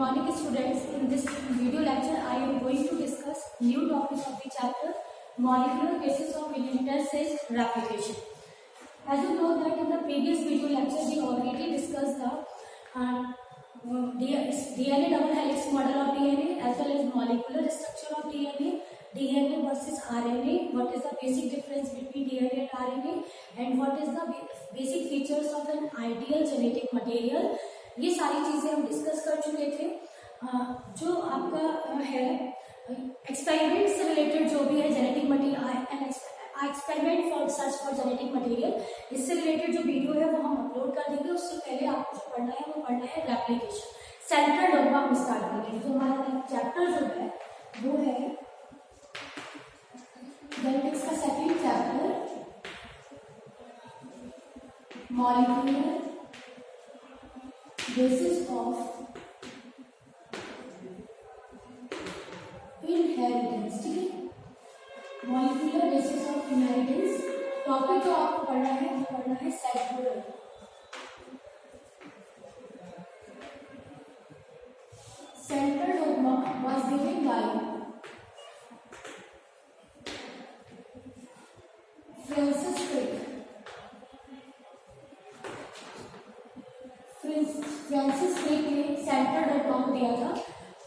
morning students. In this video lecture I am going to discuss new topic of the chapter molecular basis of interface replication. As you know that in the previous video lecture we already discussed the DNA double helix model of DNA as well as molecular structure of DNA versus RNA, what is the basic difference between DNA and RNA, and what is the basic features of an ideal genetic material. ये सारी चीजें हम discuss कर चुके थे. जो आपका है एक्सपेरिमेंट से रिलेटेड जो भी है genetic material experiment for search for genetic material, इससे रिलेटेड जो वीडियो है वो हम अपलोड कर देंगे. उससे पहले आपको जो पढ़ना है वो पढ़ना है रेप्लिकेशन. सेंट्रल डोग्मा हम स्टार्ट करेंगे. जो हमारा चैप्टर जो है वो है जेनेटिक्स का second chapter molecular basis of inheritance. ठीक है, molecular basis of inheritance. Topic जो आपको पढ़ना है वो पढ़ना है central. Central dogma was given by Francis Crick. Francis Crick ने सेंट्रल डोग्मा को दिया था.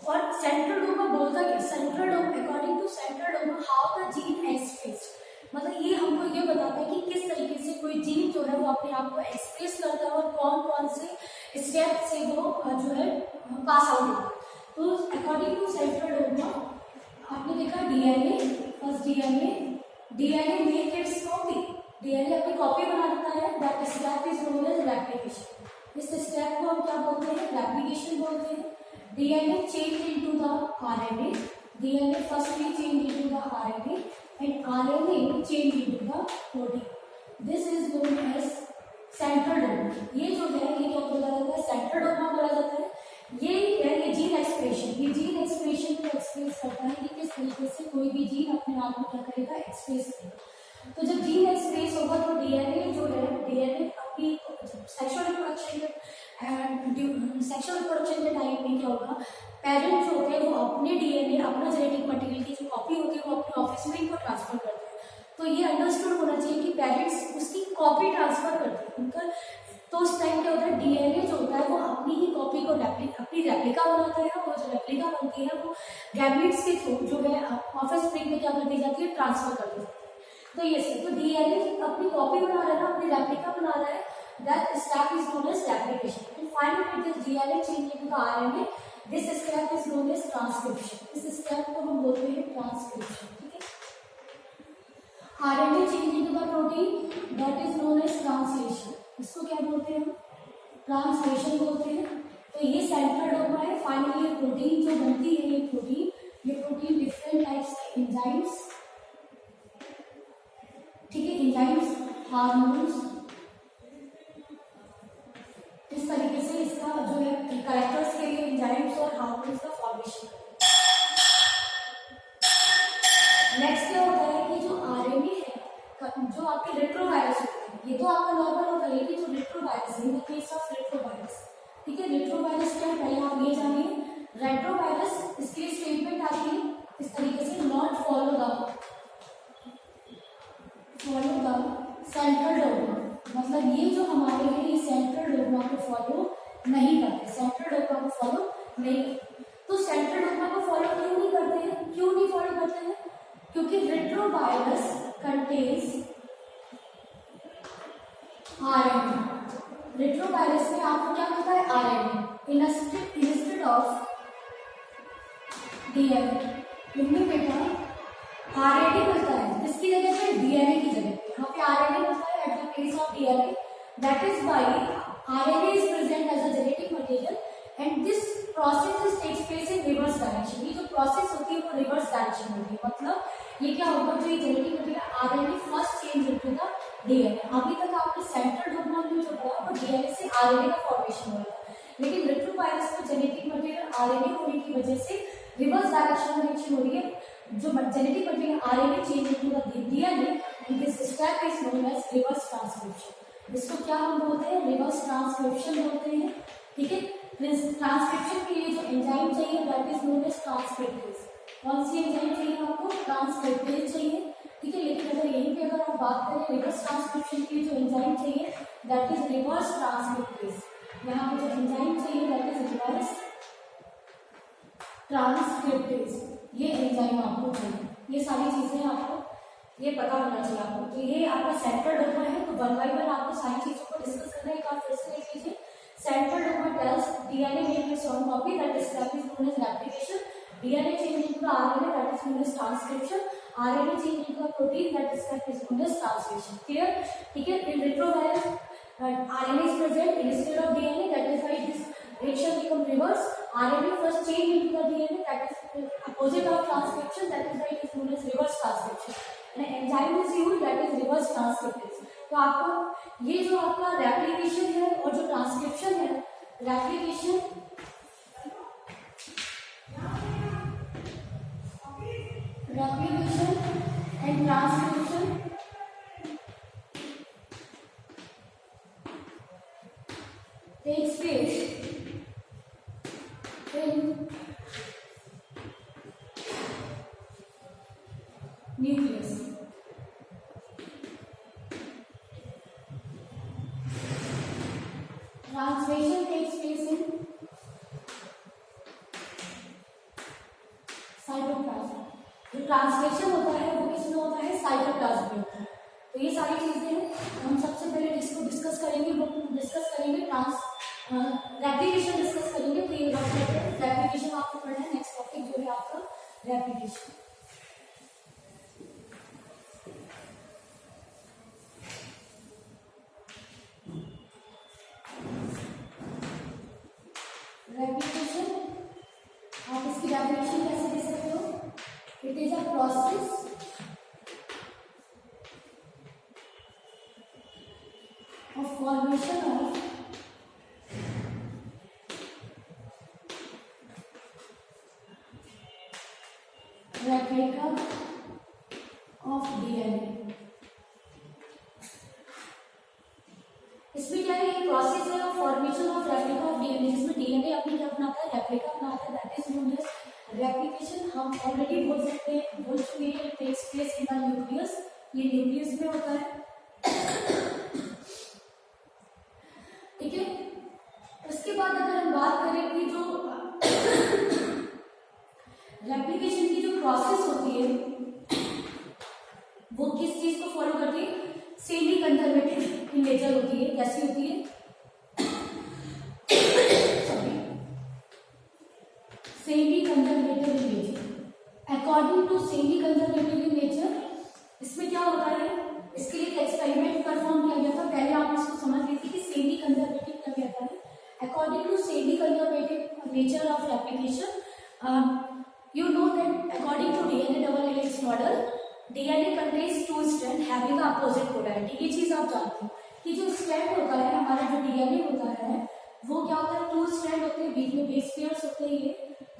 और सेंट्रल डोग्मा बोलता क्या? Central dogma according to central dogma how the gene express, मतलब ये हमको ये बताता है कि किस तरीके से कोई जीन जो है वो अपने आप को एक्सप्रेस करता है और कौन कौन से स्टेप से वो जो है पास आउट होता है. तो अकॉर्डिंग टू सेंट्रल डोग्मा आपने देखा DNA, first DNA make its copy. DNA अपनी कॉपी बना देता है. That step is known as replication. इस स्टेप को हम क्या बोलते हैं? रेप्लिकेशन बोलते हैं. DNA change into the RNA. DNA firstly change into the RNA and RNA change into the protein. This is known as central dogma. ये जो है ये क्या बोला जाता है? सेंट्रल डोग्मा बोला जाता है. ये जीन एक्सप्रेशन, ये जीन एक्सप्रेशन को एक्सप्रेस करता है कि किस तरीके से कोई भी जीन अपने आप को क्या करेगा? एक्सप्रेस करेगा. तो जब जीन एक्सप्रेस होगा तो डीएनए जो है डीएनए अपनी सेक्सुअल रिप्रोडक्शन के टाइम में क्या होगा? पेरेंट जो होते हैं वो अपने डीएनए अपना जेनेटिक मटेरियल की जो कॉपी होती है वो अपने ऑफस्प्रिंग को ट्रांसफर करते हैं. तो ये अंडरस्टूड होना चाहिए कि पेरेंट्स उसकी कॉपी ट्रांसफर करते हैं उनका. तो उस टाइम क्या होता है? डीएनए जो होता है वो अपनी ही कॉपी को अपनी रेप्लिका बनाता है. और जो रेप्लिका बनती है वो गैमेट्स के थ्रू जो है ऑफस्प्रिंग में क्या कर दी जाती है? ट्रांसफर कर दी जाती है. तो ये तो डीएनए अपनी कॉपी बना रहा है ना, अपनी रेप्लिका बना रहा है. That step is known as replication. And finally this DNA change into the RNA. This step is known as transcription. इस स्टेप को हम बोलते हैं ट्रांसक्रिप्शन. ठीक है, RNA change into the protein, that is known as translation. इसको क्या बोलते हैं? ट्रांसलेशन बोलते हैं. तो ये सेंट्रल डोग्मा है. फाइनली ये प्रोटीन जो बनती है ये प्रोटीन डिफरेंट टाइप्स के एंजाइम्स, ठीक है, एंजाइम्स, हार्मोन्स, इस तरीके से इसका जो है कैरेक्टर्स के लिए एंजाइम्स और हार्मोन्स का फॉर्मेशन. नेक्स्ट क्या होता है कि जो आरएनए है, जो आपके रेट्रोवायरस होते हैं, ये तो आपका नॉर्मल होता है, लेकिन जो रेट्रोवायरस है in the case of retrovirus, ठीक है, रेट्रोवायरस क्या है पहले आप ये जानिए. रेट्रोवायरस इसके लिए स्टेटमेंट आती है इस तरीके से, not follow the central dogma. मतलब ये जो हमारे हैं ये सेंट्रल डोग्मा को फॉलो नहीं करते. सेंट्रल डोग्मा को फॉलो नहीं करते. तो सेंट्रल डोग्मा को फॉलो क्यों नहीं करते हैं? क्यों नहीं फॉलो करते हैं? क्योंकि रेट्रोवायरस कंटेन्स आरएनए. रेट्रोवायरस में आपको क्या मिलता है? RNA instead of DNA. इनमें बेटा आरएनए मिलता है. किसकी जगह पे? डीएनए की जगह पे. यहाँ पे आरएनए मिलता है at the place of DNA. That is why RNA is present as a genetic material and this process takes place in reverse direction. ये जो प्रोसेस होती है वो रिवर्स डायरेक्शन होती है. मतलब ये क्या होगा? जो ये genetic material RNA first change into the DNA. अभी तक आपने सेंट्रल डोग्मा में जो पढ़ा वो डीएनए से आरएनए का फॉर्मेशन हो रहा था, लेकिन रेट्रोवायरस में जेनेटिक मटेरियल आरएनए होने की वजह से रिवर्स डायरेक्शन में रिएक्शन हो रही है. जो genetic material RNA change into the DNA and this step is known as reverse transcription. इसको क्या हम बोलते हैं? रिवर्स ट्रांसक्रिप्शन बोलते हैं. ठीक है, ट्रांसक्रिप्शन के लिए जो एंजाइम ट्रांसक्रिप्टेज। कौन सी एंजाइम चाहिए आपको? ट्रांसक्रिप्टेज चाहिए, ठीक है। लेकिन अगर यहीं पे अगर आप बात करें रिवर्स ट्रांसक्रिप्शन की जो एंजाइम चाहिए दैट इज रिवर्स ट्रांसक्रिप्टेज। यहाँ पे जो एंजाइम चाहिए दैट इज रिवर्स ट्रांसक्रिप्टेज, ये एंजाइम आपको चाहिए। ये सारी चीजें आपको ये पता होना चाहिए आपको। तो ये आपका सेंट्रल डोग्मा है, तो वन बाय वन आपको सारी चीजों को डिस्कस करना है। एक बार फिर से देख लीजिए। Central dogma tells DNA make its own copy that is known as replication, DNA change into RNA that is known as transcription, RNA change into protein that is known as translation. Clear? ठीक है। In retrovirus RNA is present instead of DNA, that is why this reaction become reverse. RNA first change into the DNA, that is opposite of transcription, that is why it is known as reverse transcription. And enzyme is used, that is reverse transcriptase. तो आपको ये जो आपका replication है और जो transcription है, replication and transcription takes place in nucleus. Translation takes place in cytoplasm. जो ट्रांसलेशन होता है वो किसमें होता है? साइटोप्लाज्म में होता है। तो ये सारी चीजें हैं, हम सबसे पहले इसको डिस्कस करेंगे। वो डिस्कस करेंगे रेप्लिकेशन डिस्कस करेंगे। तो ये रेप्लिकेशन आपको पढ़ना है। नेक्स्ट टॉपिक जो है आपका रेप्लिकेशन। रेप्लिकेशन आप इसकी डेफिनेशन कैसे दे सकते हो? It is a process of formation of replica of DNA। इसमें क्या है? ये प्रोसेस है formation of replica of DNA, जिसमें डीएनए अपनी क्या बनाता है? रेप्लिका बनाता है, that is known as replication. हम ऑलरेडी बोल चुके हैं it takes place in the nucleus, ये न्यूक्लियस में होता है, ठीक है। उसके बाद अगर हम बात करें कि जो रेप्लिकेशन की जो प्रोसेस होती है वो किस चीज को फॉलो करती है? सेमी कंजर्वेटिव इन नेचर होती है। कैसी होती है? Semi conservative in nature. According to semi conservative in nature, इसमें क्या होता है? इसके लिए एक्सपेरिमेंट परफॉर्म किया गया था। पहले आप इसको समझ लीजिए कि सेमी कंजर्वेटिव क्या कहता है। According to semi conservative nature of replication, you know that according to DNA double helix model, DNA contains two strands having the opposite polarity। ये चीज आप जानते हो कि जो स्ट्रैंड होता है हमारा जो DNA होता है वो क्या होता है? 2 स्ट्रैंड होते हैं, बीच में बेस पेयर्स होते हैं। ये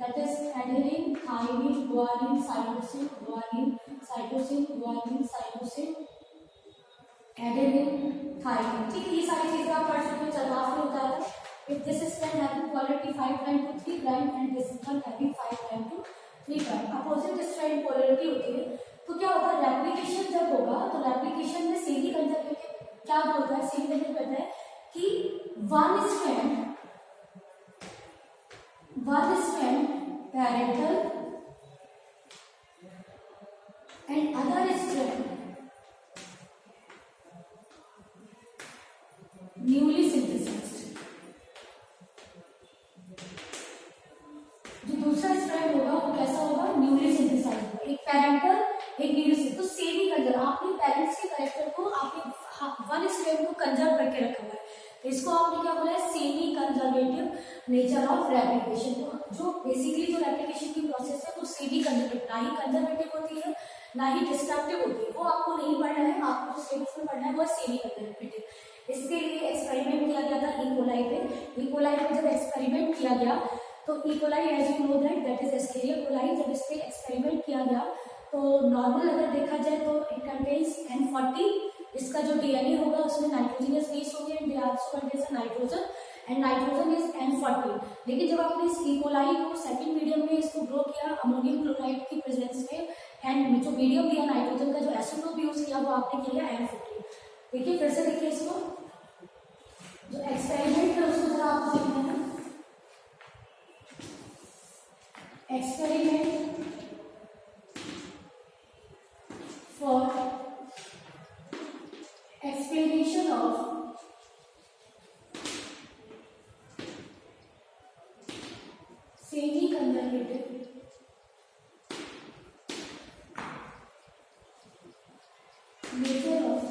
that is adenine, thymine, guanine, cytosine, guanine, cytosine, guanine, cytosine, adenine, thymine. ठीक है, ये सारी चीजें आप पढ़ सकते हो। चरवाफ में होता है if this strand having polarity 5' to 3' and this one having 5' to 3', opposite strand polarity होती है। तो क्या होता है? रेप्लिकेशन जब होगा तो रेप्लिकेशन में सेमी कंजर्वेटिव क्या होता है? सेमी कंजर्वेटिव कहता है कि one strand parental and other strand newly synthesized. जो दूसरा स्ट्रैंड होगा वो कैसा होगा? न्यूली सिंथेसाइज्ड होगा। एक पैरेंटल एक न्यूली सिंथेसाइज्ड। तो सेमी कंजर्व, आपने पेरेंट्स के कैरेक्टर को आपने वन स्ट्रैंड को कंजर्व करके रखा हुआ है, तो इसको आपने क्या बोला है? Semi conservative nature of replication. तो जो बेसिकली जो रेप्लिकेशन की प्रोसेस है वो सेमी कंजर्वेटिव, ना ही कंजर्वेटिव होती है ना ही डिस्ट्रक्टिव होती है। वो आपको नहीं पढ़ना है, आपको जो सिलेबस में पढ़ना है वो सेमी कंजर्वेटिव। इसके लिए एक्सपेरिमेंट किया गया था इकोलाई पे। इकोलाई पे जब एक्सपेरिमेंट किया गया तो E coli as you know that is Escherichia coli, जब इस पे एक्सपेरिमेंट किया गया तो नॉर्मल अगर देखा जाए तो इट कंटेन्स N40। इसका जो डीएनए होगा उसमें नाइट्रोजनस बेस होंगे and they also contains nitrogen and nitrogen is N40। लेकिन जब आपने इस इकोलाई को सेकंड मीडियम में इसको ग्रो किया अमोनियम क्लोराइड की प्रेजेंस में, एंड जो मीडियम दिया नाइट्रोजन का जो एसिडोप यूज किया वो आपने किया N50। देखिए फिर से देखिए इसको, जो एक्सपेरिमेंट है उसको जरा आपको देखना है। Experiment for explanation of semi-conservative nature of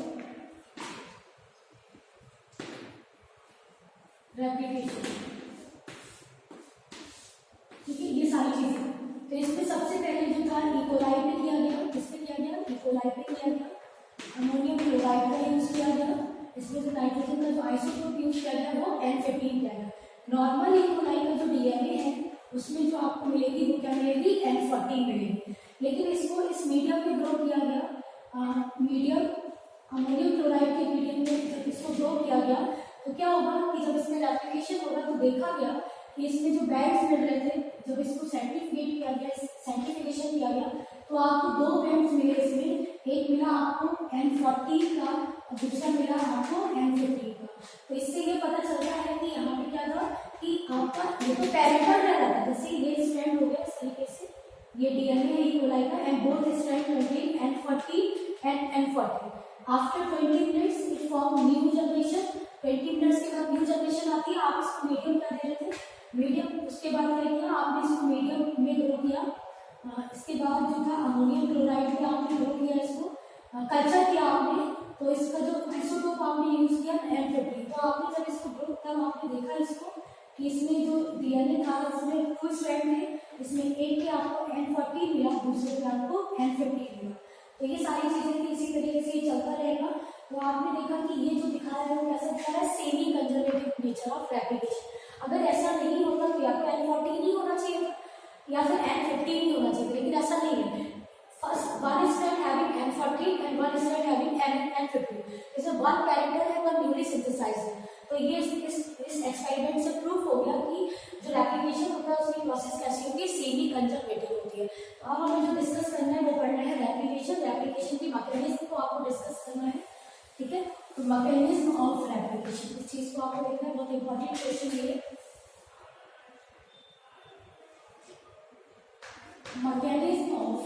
replication। ठीक है, ये सारी चीजें तो इसमें सबसे पहले जो था इकोलाई पे किया गया, किसपे किया गया, इकोलाई पे किया गया, अमोनियम क्लोराइड का यूज किया गया। इसमें जो नाइट्रोजन का जो आइसोटोप यूज किया गया वो N15 किया गया। नॉर्मल इकोलाई का जो डीएनए है उसमें जो आपको मिलेगी वो क्या मिलेगी, N14 मिलेगी। लेकिन इसको इस मीडियम में ग्रो किया गया, मीडियम अमोनियम क्लोराइड के मीडियम में जब इसको ग्रो किया गया तो क्या होगा कि जब इसमें रेप्लिकेशन होगा तो देखा गया कि इसमें जो बैंड्स मिल रहे थे, जब इसको साइंटिफिकेट किया गया, साइंटिफिकेशन किया गया तो आपको दो बैंड्स मिले इसमें, एक मिला आपको N40 का और दूसरा मिला आपको N15 का। तो इससे ये पता चलता है कि यहाँ पे क्या था कि आपका ये तो पैरेंटल रह रहा था, जैसे ये स्ट्रैंड हो गया इस तरीके से, ये डीएनए है इकोलाई का and both strand contain N40 and N40। After 20 minutes it form new generation. 20 minutes के बाद न्यू जनरेशन आती है। आप इसको मीडियम क्या दे रहे थे, मीडियम, उसके बाद क्या किया आपने इसको मीडियम में ग्रो किया। इसके बाद जो था अमोनियम क्लोराइड में आपने ग्रो किया, इसको कल्चर किया आपने, तो इसका जो आइसोटोप आपने यूज किया N50। तो आपने जब इसको ग्रो तब आपने देखा इसको कि इसमें जो डीएनए था इसमें फुल स्ट्रैंड में, इसमें एक के आपको N40 मिला, दूसरे के आपको N50 मिला। तो ये सारी चीजें थी, इसी तरीके से ये चलता रहेगा। तो आपने देखा कि ये जो दिखा है वो कैसा दिखा है, semi conservative nature of replication. अगर ऐसा नहीं होता तो या तो N40 नहीं होना चाहिए या फिर N50 नहीं होना चाहिए, लेकिन ऐसा नहीं है। First one strand having N40 and one strand having N50, इसमें वन कैरेक्टर है, वन न्यूली सिंथेसाइज्ड है। तो ये इस एक्सपेरिमेंट से प्रूफ हो गया कि जो रेप्लिकेशन होता है उसकी प्रोसेस कैसी होती है, सेमी कंजर्वेटिव होती है। तो अब हमें जो डिस्कस करना है वो पढ़ना है रेप्लिकेशन की मैकेनिज्म को आपको डिस्कस करना है। ठीक है, तो मैकेनिज्म ऑफ रेप्लिकेशन, इस चीज को आपको देखना है, बहुत इंपॉर्टेंट क्वेश्चन ये। मैकेनिज्म ऑफ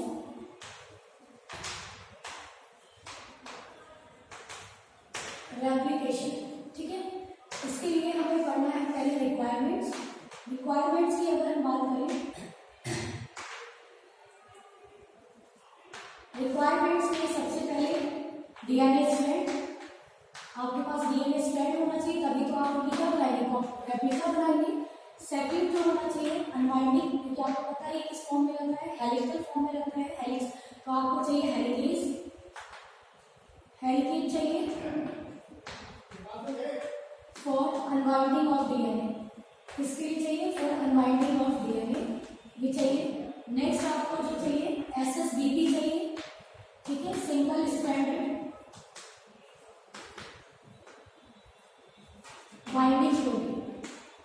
रेप्लिकेशन, ठीक है। इसके लिए हमें पढ़ना है पहले रिक्वायरमेंट्स की अगर हम बात करें, रिक्वायरमेंट्स में सबसे पहले डीएनए स्ट्रैंड, आपके पास डीएनए स्ट्रैंड होना चाहिए, तभी तो आप उनकी क्या बनाएंगे, रेप्लिका बनाएंगे। सेकंड जो होना चाहिए अनवाइंडिंग, क्योंकि आपको पता है किस फॉर्म में रहता है, हेलिकल फॉर्म में रहता है, हेलिक्स, तो आपको चाहिए हेलिकेज चाहिए फॉर अनवाइंडिंग ऑफ डीएनए। इसके लिए चाहिए फॉर अनवाइंडिंग ऑफ डीएनए ये चाहिए। नेक्स्ट आपको जो चाहिए SSBP चाहिए, ठीक है, सिंगल स्ट्रैंडेड बाइंडिंग प्रोटीन।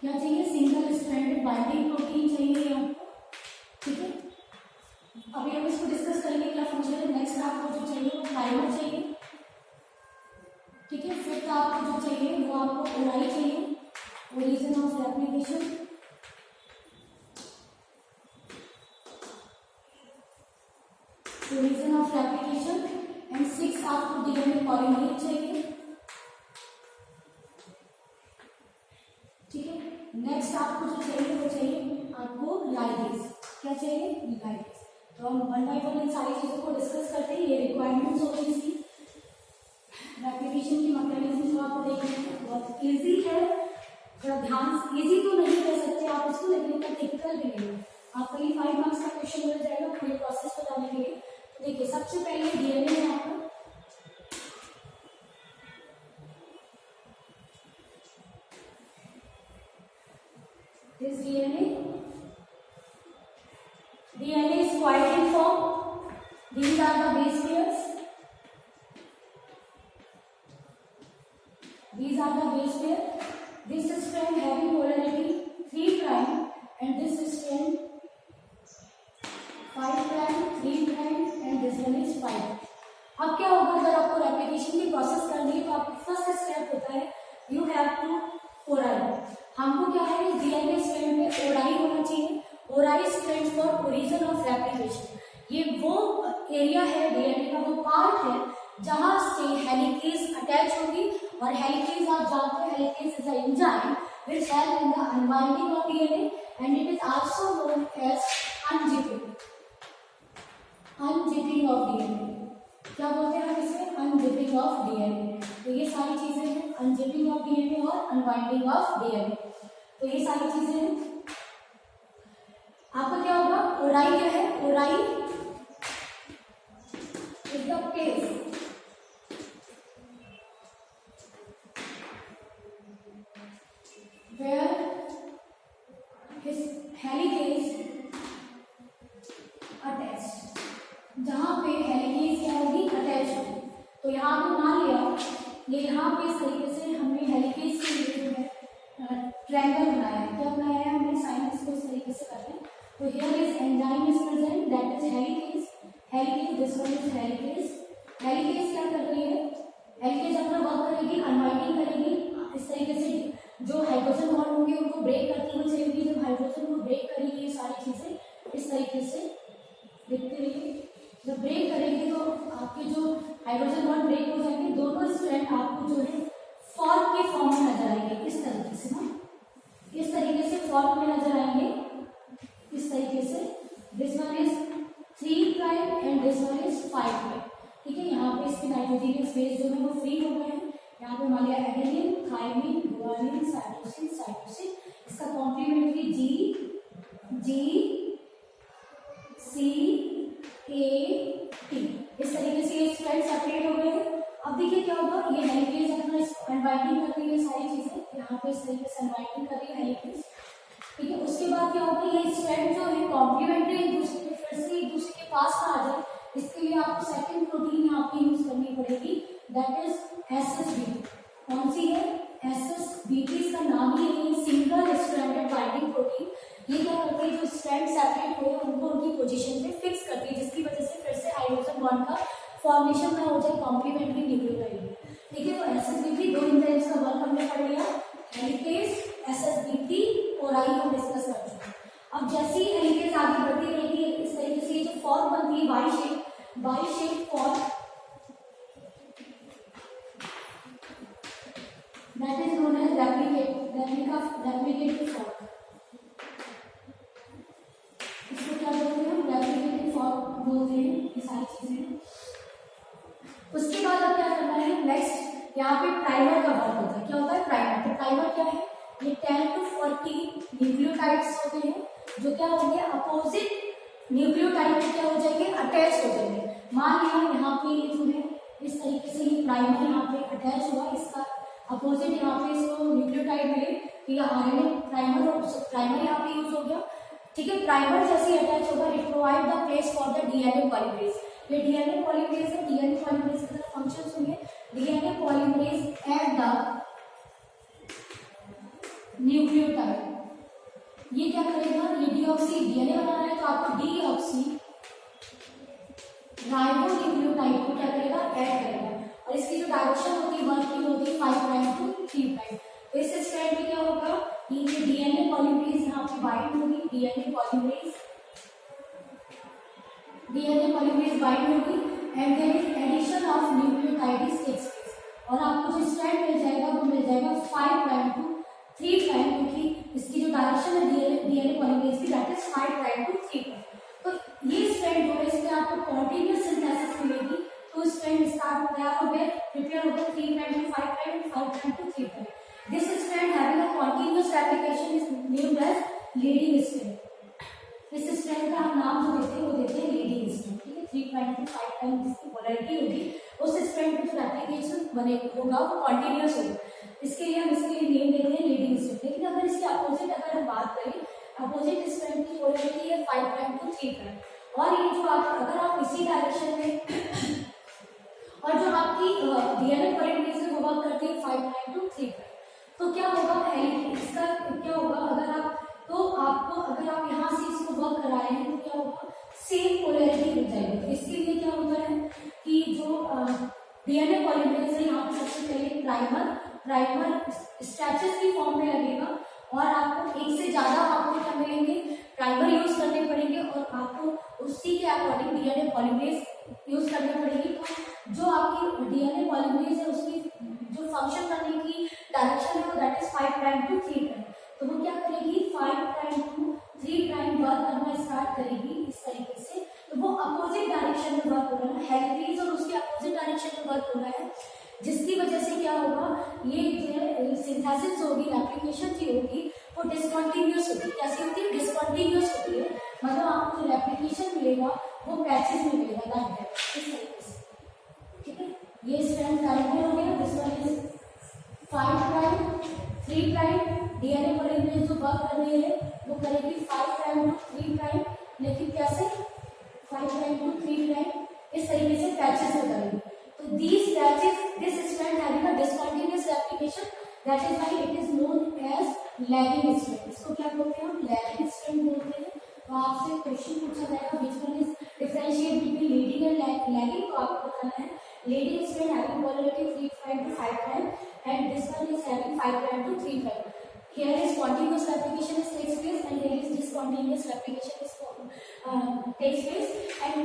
क्या चाहिए, सिंगल स्ट्रैंडेड बाइंडिंग प्रोटीन चाहिए आपको, ठीक है। अभी हम इसको डिस्कस करेंगे क्या फंक्शन है। नेक्स्ट आपको जो चाहिए वो प्राइमर चाहिए, ठीक है। फिफ्थ आपको जो चाहिए वो आपको ओआई चाहिए, origin of replication. Origin of replication and six आपको डीएनए पॉलीमरेज चाहिए, ठीक है। नेक्स्ट आपको जो चाहिए वो चाहिए आपको लाइगेज। क्या चाहिए, लाइगेज। तो हम वन बाय वन इन सारी चीजों को डिस्कस करते हैं। ये रिक्वायरमेंट्स हो गई इसकी। रेप्लिकेशन की मैकेनिज्म जो आपको देखना है बहुत इजी है, थोड़ा ध्यान, इजी तो नहीं कह सकते आप इसको, लेकिन इतना टिपिकल भी नहीं है। आपको ये 5 मार्क्स का क्वेश्चन मिल जाएगा पूरे प्रोसेस बताने के लिए। तो देखिए सबसे पहले डीएनए है आपको, this DNA is coiled in form. These are the base pairs. These are the base pair. This strand having this one is 5। अब क्या होगा, अगर आपको रेप्लिकेशन की प्रोसेस करनी है तो आपका फर्स्ट स्टेप होता है यू हैव टू ओराई। हमको क्या है, डीएनए स्ट्रैंड में ओराई होना चाहिए। Ori stands for origin of replication. ये वो एरिया है डीएनए का, वो पार्ट है जहां से हेलिकेज अटैच होगी। और हेलिकेज आप जानते हैं, helicase is a enzyme which help in the unwinding of DNA and it is also known as unzipping of DNA। क्या बोलते हैं हम इसे, unzipping of DNA। तो ये सारी चीजें हैं, unzipping of DNA और unwinding of DNA। तो ये सारी चीजें हैं। आपका क्या होगा, ओराई क्या है, ori is the place where his helicase attached, जहां पे हेलिकेज क्या होगी, अटैच होगी। तो यहाँ पे मान लिया ये यहाँ पे इस तरीके से हमने हेलिकेज के लिए जो है ट्रायंगल बनाया है। क्या बनाया है हमने, साइन इसको इस तरीके से करते हैं। तो here is enzyme is present that is helicase, helicase this one is helicase. Helicase क्या कर रही है, हेलिकेज अपना वर्क करेगी, अनवाइंडिंग करेगी। इस तरीके से जो हाइड्रोजन बॉन्ड होंगे उनको ब्रेक करती हुई चलेगी। जब हाइड्रोजन को ब्रेक करेगी ये सारी चीजें इस तरीके से देखते रहिए, जब ब्रेक करेंगे तो आपके जो हाइड्रोजन बॉन्ड ब्रेक हो जाएंगे, दोनों स्ट्रैंड आपको जो है फॉर्क के फॉर्म में नजर आएंगे। इस तरीके से ना, इस तरीके से फॉर्क में नजर आएंगे, इस तरीके से। This one is 3 prime and this one is 5 prime. ठीक है, यहाँ पे इसके नाइट्रोजन स्पेस जो है वो फ्री हो गए हैं। यहाँ पे मान लिया adenine, thymine, guanine, cytosine, cytosine. इसका complementary G C A T. इस तरीके से ये स्ट्रैंड सेपरेट हो गए हैं। अब देखिए क्या होगा, ये हेलिकेज अपना अनवाइंडिंग कर रही है सारी चीजें, यहाँ पे इस तरीके से अनवाइंडिंग कर रही है हेलिकेज। ठीक है, उसके बाद क्या होगा, ये स्ट्रैंड जो है कॉम्प्लीमेंट्री एक दूसरे के फिर से एक दूसरे के पास आ जाए, इसके लिए आपको सेकंड प्रोटीन यहाँ पे यूज करनी पड़ेगी, दैट इज SSBT। कौन सी है, SSBT। इसका नाम ही है सिंगल स्ट्रैंडेड बाइंडिंग प्रोटीन। ये क्या करती है, जो स्ट्रैंड सेपरेट हुए उनको उनकी पोजीशन पे फिक्स करती है, जिसकी वजह से फिर से हाइड्रोजन बॉन्ड का फॉर्मेशन ना हो जाए कॉम्प्लीमेंट्री न्यूक्लियोटाइड में। ठीक है, तो SSBT दो एंजाइम्स का वर्क हमने पढ़ लिया, हेलिकेज, SSBT और आई हम डिस्कस कर चुके। अब जैसे ही हेलिकेज आगे बढ़ती रहेगी इस तरीके से ये जो फॉर्म बनती है Y shape form, that is known as replicative form। इसको क्या बोलते हैं, रेप्लिकेटिव फॉर्म बोलते हैं। ये सारी चीजें उसके बाद अब क्या करना है, नेक्स्ट यहाँ पे प्राइमर का वर्क होता है। क्या होता है प्राइमर, तो प्राइमर क्या है, ये 10 to 40 न्यूक्लियोटाइड्स होते हैं जो क्या होंगे, अपोजिट न्यूक्लियोटाइड में क्या हो जाएंगे, अटैच हो जाएंगे। मान लिया यहाँ पे ये जो है इस तरीके से ये प्राइमर यहाँ पे अटैच हुआ, इसका अपोजिट यहाँ पे इसको न्यूक्लियोटाइड मिले, तो ये आरएनए प्राइमर यहाँ पे यूज हो गया। ठीक है, प्राइमर जैसे ही अटैच होगा it provide the place for the DNA polymerase. ये डीएनए पॉलीमरेज है, डीएनए पॉलीमरेज का फंक्शन सुनिए, DNA polymerase at the nucleotide. ये क्या करेगा, ये डीऑक्सी डीएनए बना रहा है तो आपको डीऑक्सी राइबोन्यूक्लियोटाइड को क्या करेगा, ऐड करेगा। और इसकी जो डायरेक्शन होती है वर्क की होती है 5 प्राइम टू 3 प्राइम। तो इस स्ट्रैंड में क्या होगा, ये डीएनए पॉलीमरेज यहाँ पे बाइंड होगी, डीएनए पॉलीमरेज बाइंड होगी and there is addition of nucleotide is takes place. और आपको जो स्ट्रैंड मिल जाएगा वो मिल जाएगा 5 प्राइम टू 3 प्राइम, क्योंकि इसकी जो डायरेक्शन है डीएनए पॉलीमरेज की that is 5 prime to 3 prime. तो ये स्ट्रैंड जो है इसमें आपको कॉन्टिन्यूअस सिंथेसिस मिलेगी। तो स्ट्रैंड स्टार्ट तैयार हो गया, प्रिपेयर हो गया 3 prime to 5 prime, 5 prime to 3 prime. This strand having a continuous replication is named as leading strand. इस स्ट्रैंड का हम नाम जो देते हैं वो देते हैं लीडिंग स्ट्रैंड। ठीक है, 3 प्राइम टू 5 प्राइम जिसकी पोलैरिटी होगी उस स्ट्रैंड पे जो रेप्लिकेशन बने होगा वो कॉन्टिन्यूअस होगा, इसके लिए हम इसके लिए नेम देते हैं लीडिंग स्ट्रैंड। लेकिन अगर इसके अपोजिट अगर हम बात करें, अपोजिट स्ट्रैंड की पोलैरिटी है 5 प्राइम टू 3 प्राइम। और ये जो आप अगर आप इसी डायरेक्शन में और जो आपकी डीएनए पॉलीमरेज है वो वर्क करती है 5 प्राइम टू 3 प्राइम। तो क्या होगा, इसका क्या होगा, अगर आप तो आपको अगर आप यहाँ से इसको वर्क कराए हैं तो क्या होगा, सेम पोलैरिटी हो जाएगी। इसके लिए क्या होगा, प्राइमर स्ट्रेचेस की फॉर्म में लगेगा और आपको एक से ज्यादा आपको क्या मिलेंगे, प्राइमर यूज करने पड़ेंगे और आपको उसी के अकॉर्डिंग डीएनए पॉलीमरेज यूज करनी पड़ेगी। तो जो आपकी डीएनए पॉलीमरेज है उसकी जो फंक्शन करने की डायरेक्शन है वो that is 5 prime to 3 prime. तो वो क्या करेगी, 5 प्राइम टू 3 प्राइम वर्क करना स्टार्ट करेगी इस तरीके से। तो वो अपोजिट डायरेक्शन में वर्क हो रहा है, हेलिकेज और उसके अपोजिट डायरेक्शन में वर्क हो रहा है, जिसकी वजह से क्या होगा, ये जो सिंथेसिस होगी, रेप्लिकेशन जो होगी वो डिसकंटिन्यूअस होगी। कैसी होती है, डिसकंटिन्यूअस होती है, मतलब आपको जो रेप्लिकेशन मिलेगा वो पैचेस में मिलेगा, लाइक दैट, इस तरीके से। ठीक है, ये स्ट्रैंड प्राइमर हो गया, this one is 5 prime 3 prime. DNA polymerase जो वर्क कर रही है वो करेगी 5 प्राइम टू 3 प्राइम, लेकिन कैसे 5 प्राइम टू 3 प्राइम, इस तरीके से पैचेस में करेगी। तो these patches, this strand having a discontinuous replication, that is why it is known as lagging strand। इसको क्या बोलते हैं हम, lagging strand बोलते हैं। तो आपसे क्वेश्चन पूछा जाएगा which one is differentiate between leading and lagging, तो आपको बताना है leading strand having polarity 3 prime to 5 prime and this one is having 5 prime to 3 prime। Here is continuous replication is takes place and here is discontinuous replication is takes place, and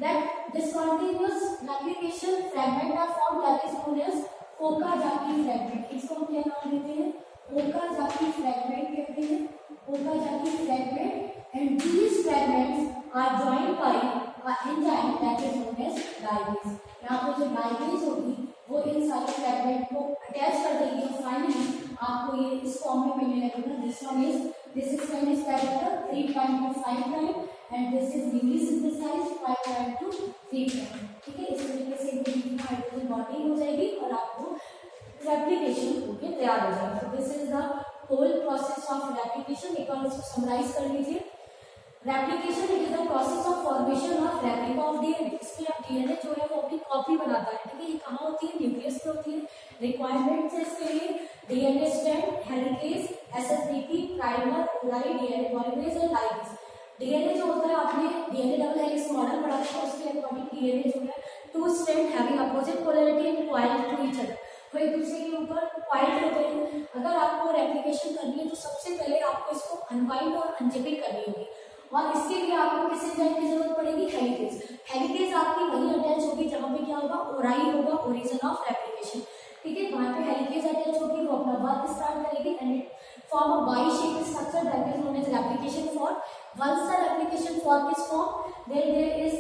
that discontinuous replication fragment are formed that is known as Okazaki fragment। इसको हम क्या नाम देते हैं, Okazaki fragment कहते हैं, Okazaki fragment, and these fragments are joined by an enzyme that is known as ligase। यहाँ पे जो ligase होगी वो इन सारे फ्रैगमेंट को अटैच कर देगी और फाइनली आपको ये इस फॉर्म में मिलने लगेगा। This is character 3 prime to 5 prime and this is newly synthesized 5 prime to 3 prime. ठीक है, इस तरीके से इनकी हाइड्रोजन बॉन्डिंग हो जाएगी और आपको रेप्लिकेशन होकर तैयार हो जाएगा। तो this is the whole process of replication. एक बार इसको समराइज कर लीजिए। Replication it is the process of formation of replica of DNA. इसमें अब डीएनए जो है वो अपनी कॉपी बनाता है। ठीक है, ये कहाँ होती है, न्यूक्लियस पे होती है। रिक्वायरमेंट्स है इसके लिए DNA strand, helicase, SSBP, primer, ori, DNA polymerase और लाइगेज। डीएनए जो होता है, आपने डीएनए डबल हेलिक्स मॉडल पढ़ा था, उसके अकॉर्डिंग डीएनए जो है 2 strand having opposite polarity and coiled to each other, वो एक दूसरे के ऊपर कॉइल्ड होते हैं। अगर आपको रेप्लिकेशन करनी है तो सबसे पहले आपको इसको अनवाइंड और अनजिपिंग करनी होगी और इसके लिए आपको किस एंजाइम की जरूरत पड़ेगी, हेलिकेज। हेलिकेज आपकी वहीं अटैच होगी जहां पे क्या होगा, ओराई होगा, ओरिजिन ऑफ रेप्लिकेशन। ठीक है, वहां पे हेलिकेज अटैच होगी, वो अपना वर्क स्टार्ट करेगी and it form a Y shape structure that is known as replication form. Once the replication form is form, then there is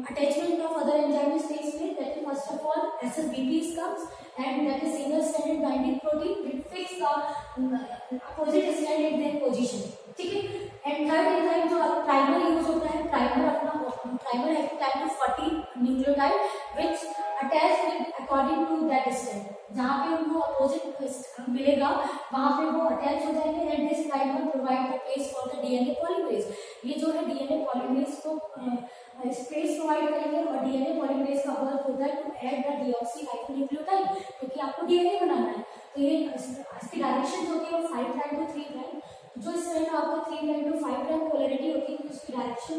attachment of other enzymes takes place, that is first of all SSBP comes and that is single stranded binding protein, it fix the opposite strand in their position। ठीक है, and third enzyme जो primer use होता है, primer है type to 40 nucleotide which attach with according to that strand. जहां पे उनको opposite मिलेगा वहां पे वो अटैच हो जाएंगे and this primer provide the place for the DNA polymerase. ये जो है डीएनए पॉलीमरेज को स्पेस प्रोवाइड करेंगे और डीएनए पॉलीमरेज का वर्क होता है टू ऐड द डीऑक्सीराइबोन्यूक्लियोटाइड, क्योंकि आपको डीएनए बनाना है। तो ये इसकी डायरेक्शन जो होती है वो 5 प्राइम टू 3 प्राइम। जो स्ट्रैंड आपका 3 प्राइम टू 5 प्राइम पोलैरिटी होती है, उसकी डायरेक्शन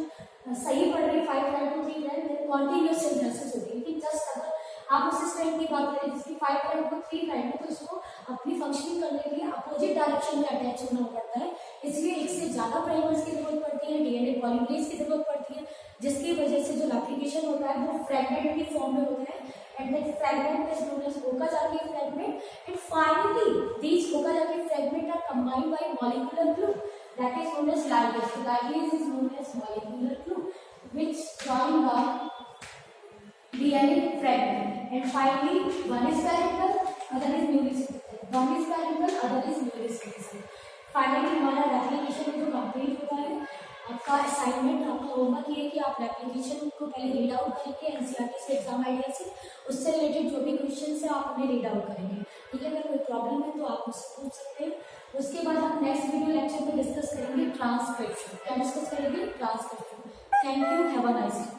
सही पड़ रही है 5 prime to 3 prime, then continuous synthesis होती है। लेकिन जस्ट अगर आप उस स्ट्रैंड की बात करें जिसकी 5 प्राइम टू 3 प्राइम है, तो इसको अपनी फंक्शनिंग करने के लिए अपोजिट डायरेक्शन में अटैच होना पड़ता है। इसलिए एक से ज्यादा प्राइमर्स की जरूरत पड़ती है, डीएनए पॉलीमरेज की जरूरत पड़ती है, जिसकी वजह से जो रेप्लिकेशन होता है वो फ्रैगमेंट की फॉर्म में होता है and that fragment is known as Okazaki fragment, and finally these Okazaki fragment are combined by molecular glue that is known as ligase। So ligase is known as molecular glue which join the DNA fragment, and finally one is parental, other is newly synthesized, one is parental, other is newly synthesized। Finally हमारा replication जो complete होता है, आपका assignment, आपका homework ये है कि आप रेप्लिकेशन को पहले रीड आउट करेंगे एनसीईआरटी से, एग्जाम आइडिया से, उससे रिलेटेड जो भी क्वेश्चन है आप उन्हें रीड आउट करेंगे। ठीक है, अगर कोई प्रॉब्लम है तो आप मुझसे पूछ सकते हैं। उसके बाद हम नेक्स्ट वीडियो लेक्चर में डिस्कस करेंगे ट्रांसक्रिप्शन। क्या डिस्कस करेंगे? Transcription. Thank you, have a nice day.